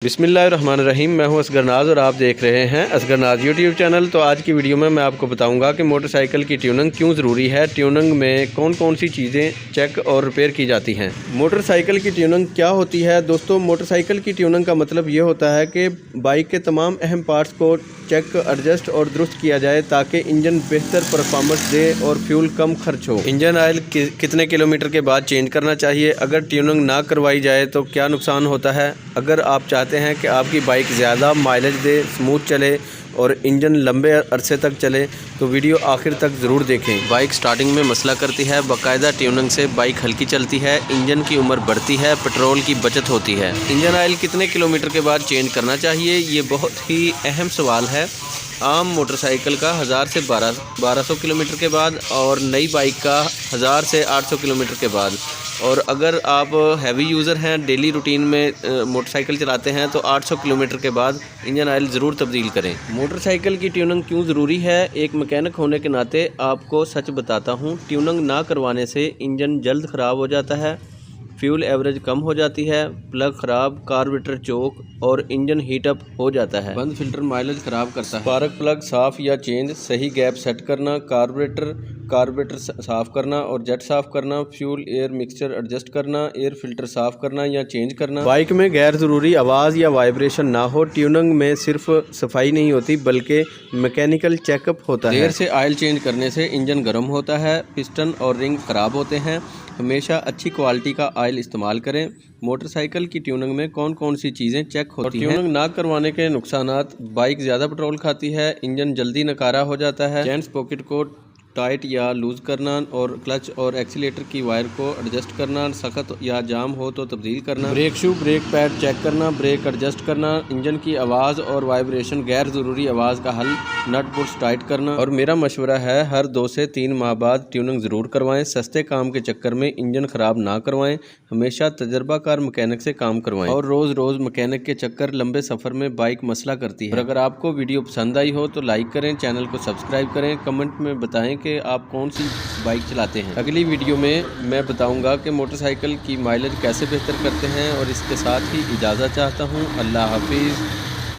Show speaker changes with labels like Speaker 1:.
Speaker 1: बिस्मिल्लाहिर्रहमानिर्रहीम। मैं हूं असगर नाज और आप देख रहे हैं असगर नाज यूट्यूब चैनल। तो आज की वीडियो में मैं आपको बताऊंगा कि मोटरसाइकिल की ट्यूनिंग क्यों ज़रूरी है, ट्यूनिंग में कौन कौन सी चीज़ें चेक और रिपेयर की जाती हैं। मोटरसाइकिल की ट्यूनिंग क्या होती है दोस्तों? मोटरसाइकिल की ट्यूनिंग का मतलब ये होता है कि बाइक के तमाम अहम पार्ट्स को चेक, एडजस्ट और दुरुस्त किया जाए ताकि इंजन बेहतर परफॉर्मेंस दे और फ्यूल कम खर्च हो। इंजन ऑयल कितने किलोमीटर के बाद चेंज करना चाहिए? अगर ट्यूनिंग ना करवाई जाए तो क्या नुकसान होता है? अगर आप चाहते हैं कि आपकी बाइक ज़्यादा माइलेज दे, स्मूथ चले और इंजन लंबे अरसे तक चले तो वीडियो आखिर तक ज़रूर देखें। बाइक स्टार्टिंग में मसला करती है, बाकायदा ट्यूनिंग से बाइक हल्की चलती है, इंजन की उम्र बढ़ती है, पेट्रोल की बचत होती है। इंजन ऑयल कितने किलोमीटर के बाद चेंज करना चाहिए, ये बहुत ही अहम सवाल है। आम मोटरसाइकिल का 1000 से 1200 किलोमीटर के बाद और नई बाइक का 1000 से 800 किलोमीटर के बाद। और अगर आप हैवी यूज़र हैं, डेली रूटीन में मोटरसाइकिल चलाते हैं तो 800 किलोमीटर के बाद इंजन ऑयल ज़रूर तब्दील करें। मोटरसाइकिल की ट्यूनिंग क्यों ज़रूरी है? एक मैकेनिक होने के नाते आपको सच बताता हूँ, ट्यूनिंग ना करवाने से इंजन जल्द ख़राब हो जाता है, फ्यूल एवरेज कम हो जाती है, प्लग ख़राब, कार्बोरेटर चोक और इंजन हीटअप हो जाता है, बंद फिल्टर माइलेज ख़राब करता है, स्पार्क प्लग साफ़ या चेंज, सही गैप सेट करना, कार्बोरेटर साफ़ करना और जेट साफ़ करना, फ्यूल एयर मिक्सचर एडजस्ट करना, एयर फिल्टर साफ़ करना या चेंज करना। बाइक में गैर ज़रूरी आवाज़ या वाइब्रेशन ना हो। ट्यूनिंग में सिर्फ सफाई नहीं होती बल्कि मैकेनिकल चेकअप होता है। देर से ऑयल चेंज करने से इंजन गर्म होता है, पिस्टन और रिंग ख़राब होते हैं। हमेशा अच्छी क्वालिटी का ऑयल इस्तेमाल करें। मोटरसाइकिल की ट्यूनिंग में कौन कौन सी चीज़ें चेक होती हैं? ट्यूनिंग ना करवाने के नुकसानात: बाइक ज़्यादा पेट्रोल खाती है, इंजन जल्दी नकारा हो जाता है, चेन पॉकेट को टाइट या लूज़ करना और क्लच और एक्सीलेटर की वायर को एडजस्ट करना, सख्त या जाम हो तो तब्दील करना, brake shoe brake pad check करना, ब्रेक एडजस्ट करना, इंजन की आवाज़ और वाइब्रेशन, गैर ज़रूरी आवाज़ का हल, नट बोल्ट्स टाइट करना। और मेरा मशवरा है, हर 2 से 3 माह बाद ट्यूनिंग ज़रूर करवाएं। सस्ते काम के चक्कर में इंजन ख़राब ना करवाएं, हमेशा तजर्बाकार मैकेनिक से काम करवाएं। और रोज़ मैकेनिक के चक्कर लंबे सफ़र में बाइक मसला करती है। और अगर आपको वीडियो पसंद आई हो तो लाइक करें, चैनल को सब्सक्राइब करें, कमेंट में बताएं कि आप कौन सी बाइक चलाते हैं। अगली वीडियो में मैं बताऊंगा कि मोटरसाइकिल की माइलेज कैसे बेहतर करते हैं। और इसके साथ ही इजाज़त चाहता हूं। अल्लाह हाफिज़।